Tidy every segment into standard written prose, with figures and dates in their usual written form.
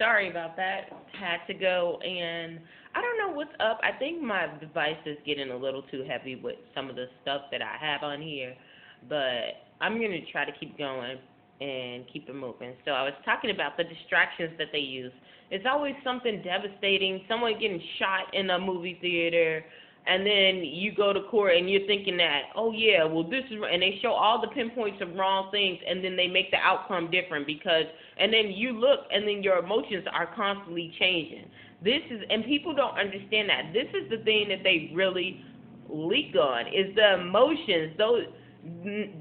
Sorry about that. Had to go, and I don't know what's up. I think my device is getting a little too heavy with some of the stuff that I have on here, but I'm going to try to keep going and keep it moving. So I was talking about the distractions that they use. It's always something devastating, someone getting shot in a movie theater, and then you go to court and you're thinking that, oh yeah, well this is, and they show all the pinpoints of wrong things, and then they make the outcome different because, and then you look, and then your emotions are constantly changing. This is, and people don't understand that. This is the thing that they really leak on, is the emotions. Those,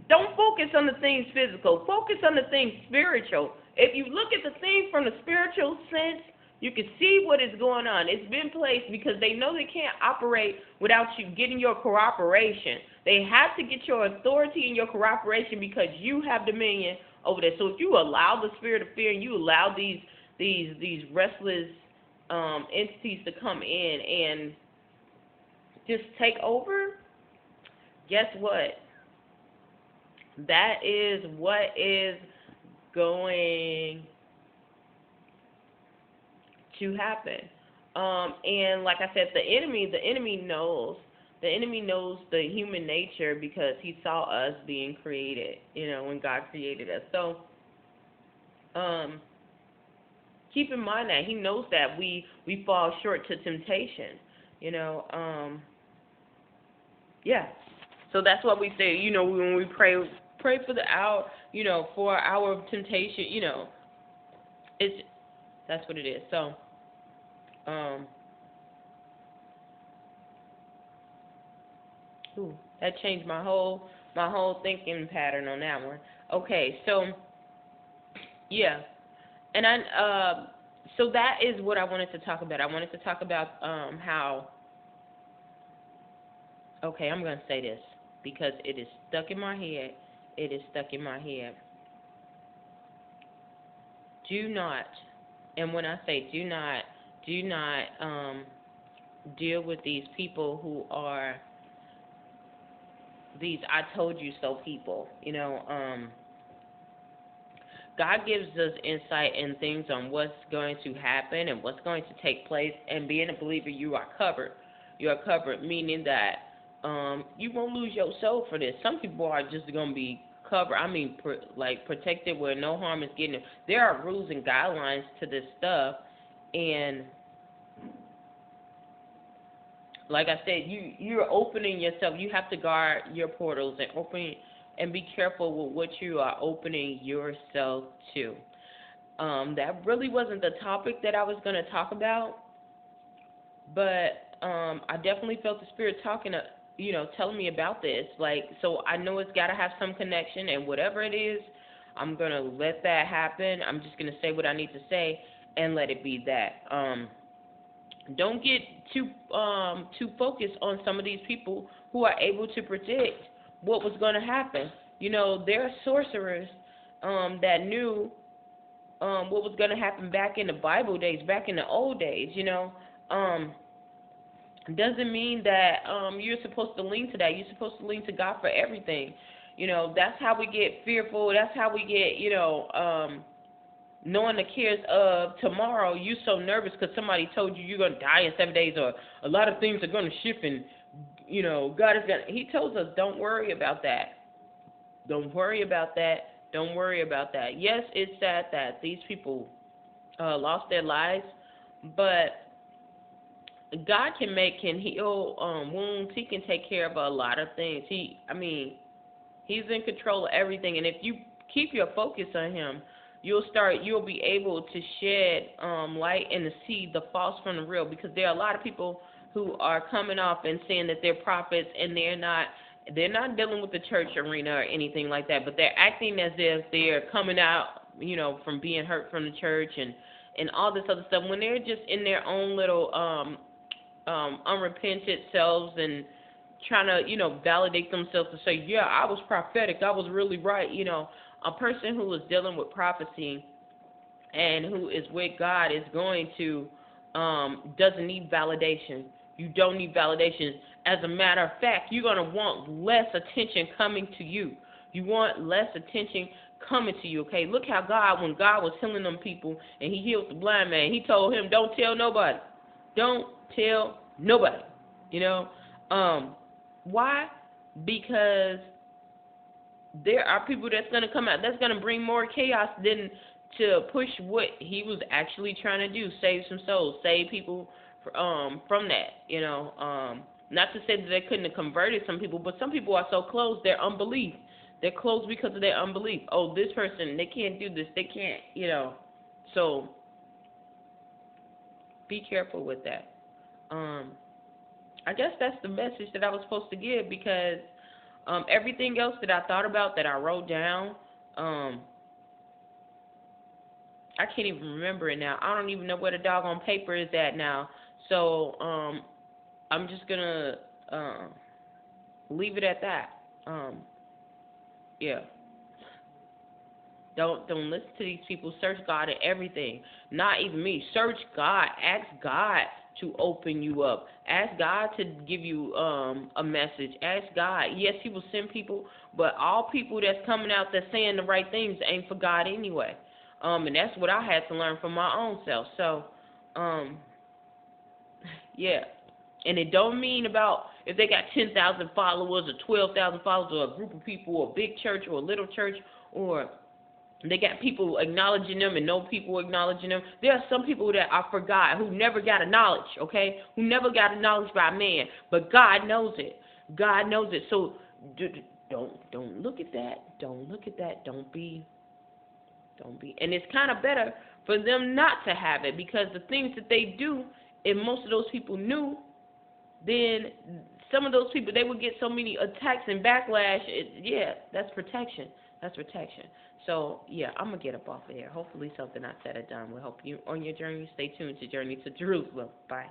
don't focus on the things physical. Focus on the things spiritual. If you look at the thing from the spiritual sense, you can see what is going on. It's been placed because they know they can't operate without you getting your cooperation. They have to get your authority and your cooperation because you have dominion over that. So if you allow the spirit of fear and you allow these restless entities to come in and just take over, guess what? That is what is going to happen. And like I said, the enemy knows the human nature because he saw us being created, when God created us. So keep in mind that he knows that we fall short to temptation, yeah. So that's what we say, when we pray for the hour, for our hour of temptation, that's what it is. So that changed my whole thinking pattern on that one. Okay, so yeah, and so that is what I wanted to talk about. I wanted to talk about how. Okay, I'm gonna say this because it is stuck in my head. It is stuck in my head. Do not, and when I say do not deal with these people who are these I told you so people. God gives us insight and things on what's going to happen and what's going to take place. And being a believer, you are covered. You are covered, meaning that you won't lose your soul for this. Some people are just going to be covered. I mean, protected where no harm is getting them. There are rules and guidelines to this stuff, and like I said, you're opening yourself. You have to guard your portals and open and be careful with what you are opening yourself to. That really wasn't the topic that I was going to talk about, but I definitely felt the Spirit talking, telling me about this. So I know it's got to have some connection, and whatever it is, I'm going to let that happen. I'm just going to say what I need to say and let it be that. Don't get too focused on some of these people who are able to predict what was going to happen. There are sorcerers that knew what was going to happen back in the Bible days, back in the old days. Doesn't mean that you're supposed to lean to that. You're supposed to lean to God for everything. That's how we get fearful. That's how we get, knowing the cares of tomorrow. You're so nervous because somebody told you you're going to die in 7 days, or a lot of things are going to shift, and, God is going to, he tells us, don't worry about that. Don't worry about that. Don't worry about that. Yes, it's sad that these people lost their lives, but God can heal wounds. He can take care of a lot of things. He's in control of everything, and if you keep your focus on him, you'll be able to shed light and to see the false from the real, because there are a lot of people who are coming off and saying that they're prophets, and they're not dealing with the church arena or anything like that, but they're acting as if they're coming out, from being hurt from the church and all this other stuff, when they're just in their own little unrepentant selves and trying to, validate themselves to say, yeah, I was prophetic, I was really right. A person who is dealing with prophecy and who is with God is going to, doesn't need validation. You don't need validation. As a matter of fact, you're going to want less attention coming to you. You want less attention coming to you, okay? Look how God, when God was healing them people and he healed the blind man, he told him, don't tell nobody. Don't tell nobody. You know? Why? Because there are people that's going to come out, that's going to bring more chaos than to push what he was actually trying to do, save some souls, save people from that, you know. Not to say that they couldn't have converted some people, but some people are so closed, their unbelief. They're closed because of their unbelief. Oh, this person, they can't do this, they can't, you know. So, be careful with that. I guess that's the message that I was supposed to give, because everything else that I thought about, that I wrote down, I can't even remember it now. I don't even know where the doggone paper is at now. So I'm just gonna leave it at that. Yeah. Don't listen to these people. Search God in everything. Not even me. Search God. Ask God to open you up. Ask God to give you a message. Ask God. Yes, He will send people, but all people that's coming out that's saying the right things ain't for God anyway. And that's what I had to learn from my own self. So, yeah. And it don't mean about if they got 10,000 followers or 12,000 followers or a group of people or a big church or a little church, or they got people acknowledging them and no people acknowledging them. There are some people that are for God who never got a knowledge, okay? Who never got a knowledge by man, but God knows it. God knows it. So don't look at that. Don't look at that. Don't be. And it's kind of better for them not to have it, because the things that they do, if most of those people knew, then some of those people, they would get so many attacks and backlash. Yeah, that's protection. That's protection. So, yeah, I'm going to get up off of here. Hopefully something I said or done will help you on your journey. Stay tuned to Journey to Jerusalem. Bye.